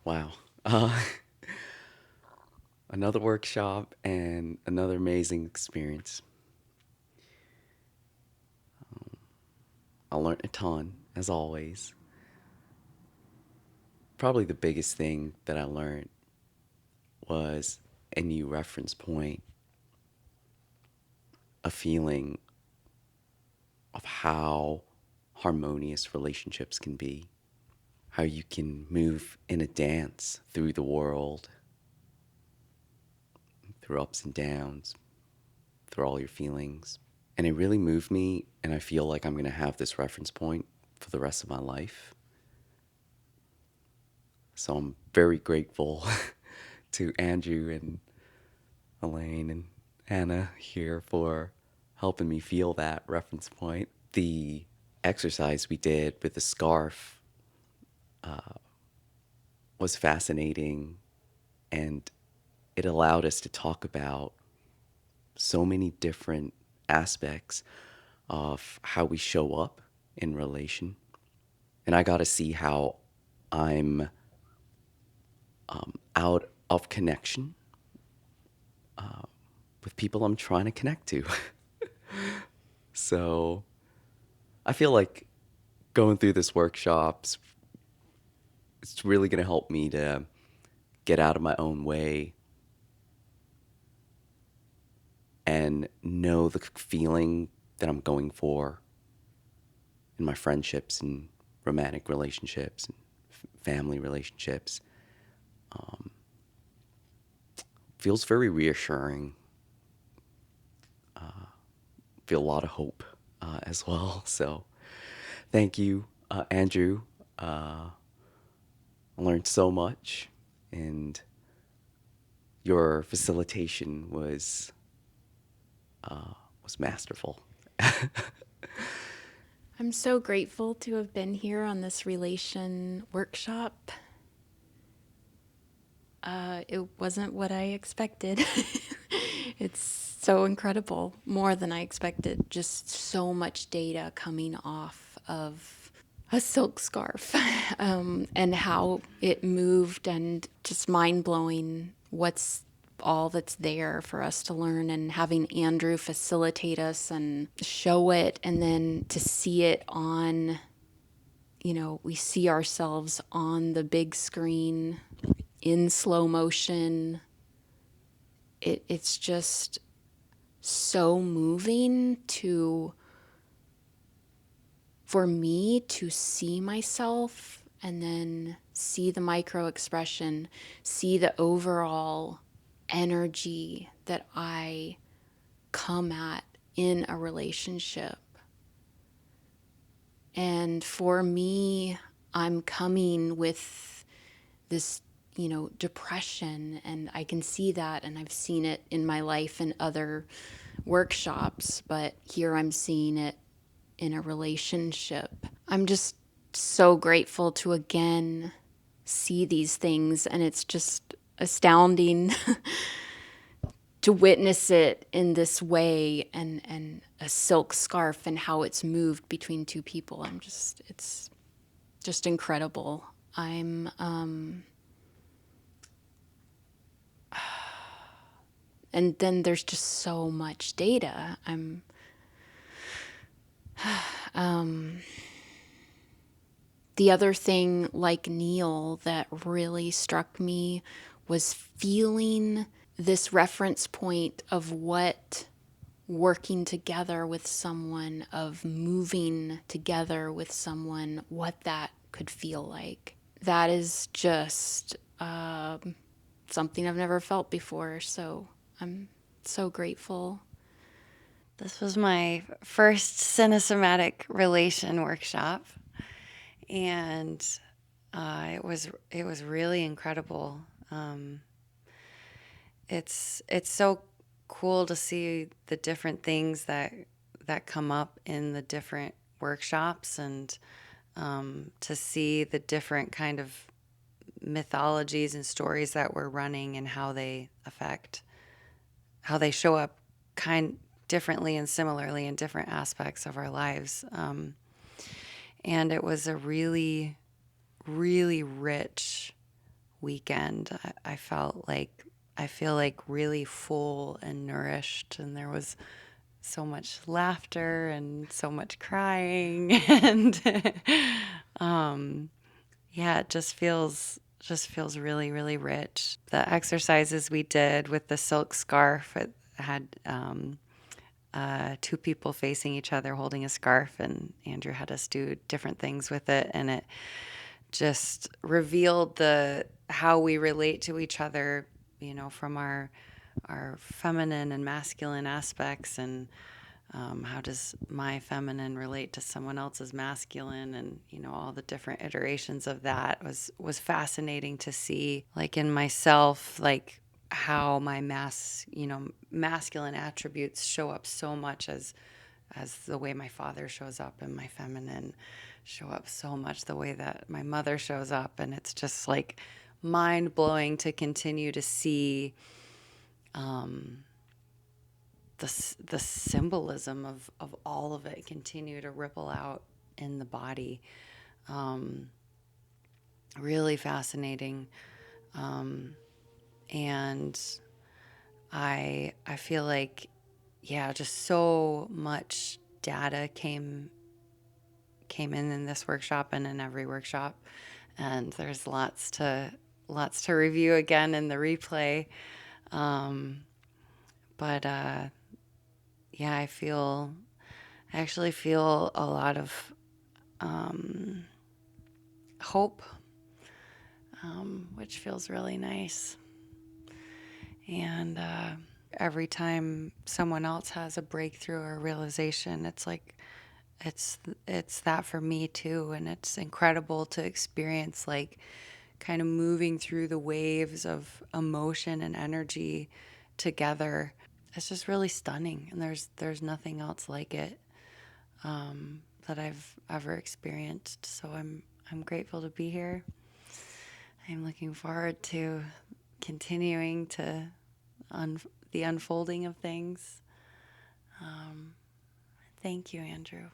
Wow. Uh, Another workshop and another amazing experience. I learned a ton, as always. Probably the biggest thing that I learned was a new reference point, a feeling of how harmonious relationships can be, how you can move in a dance through the world, through ups and downs, through all your feelings. And it really moved me, and I feel like I'm going to have this reference point for the rest of my life. So I'm very grateful to Andrew and Elaine and Anna here for helping me feel that reference point. The exercise we did with the scarf was fascinating, and it allowed us to talk about so many different aspects of how we show up in relation. And I got to see how I'm out of connection with people I'm trying to connect to. So I feel like going through this workshops, it's really going to help me to get out of my own way and know the feeling that I'm going for in my friendships and romantic relationships and family relationships. Feels very reassuring. Feel a lot of hope as well. So thank you, Andrew. I learned so much, and your facilitation was masterful. I'm so grateful to have been here on this relation workshop. It wasn't what I expected. It's so incredible, more than I expected. Just so much data coming off of a silk scarf and how it moved, and just mind blowing what's all that's there for us to learn, and having Andrew facilitate us and show it, and then to see it on, we see ourselves on the big screen in slow motion. It's just so moving for me to see myself and then see the micro expression, see the overall energy that I come at in a relationship. And for me, I'm coming with this, depression, and I can see that, and I've seen it in my life in other workshops, but here I'm seeing it in a relationship. I'm just so grateful to again see these things, and it's just astounding to witness it in this way, and a silk scarf and how it's moved between two people. It's just incredible. And then there's just so much data. The other thing, like Neil, that really struck me was feeling this reference point of what working together with someone, of moving together with someone, what that could feel like. That is just something I've never felt before. So I'm so grateful. This was my first Cinesomatic Relation workshop, and it was really incredible. It's so cool to see the different things that come up in the different workshops, and to see the different kind of mythologies and stories that we're running, and how they show up kind differently and similarly in different aspects of our lives. And it was a really, really rich weekend. I feel like really full and nourished, and there was so much laughter and so much crying, and yeah, it just feels really, really rich. The exercises we did with the silk scarf, it had two people facing each other holding a scarf, and Andrew had us do different things with it, and it just revealed the how we relate to each other, from our feminine and masculine aspects, and how does my feminine relate to someone else's masculine, and all the different iterations of that was fascinating to see, like in myself, like how my masculine attributes show up so much as the way my father shows up, and my feminine show up so much the way that my mother shows up. And it's just like mind blowing to continue to see the symbolism of all of it continue to ripple out in the body. Really fascinating. And I feel like, yeah, just so much data came in this workshop and in every workshop, and there's lots to review again in the replay. But yeah, I actually feel a lot of hope, which feels really nice. And every time someone else has a breakthrough or realization, it's like it's that for me too, and it's incredible to experience, like, kind of moving through the waves of emotion and energy together. It's just really stunning, and there's nothing else like it that I've ever experienced. So I'm grateful to be here. I'm looking forward to continuing to the unfolding of things. Thank you, Andrew.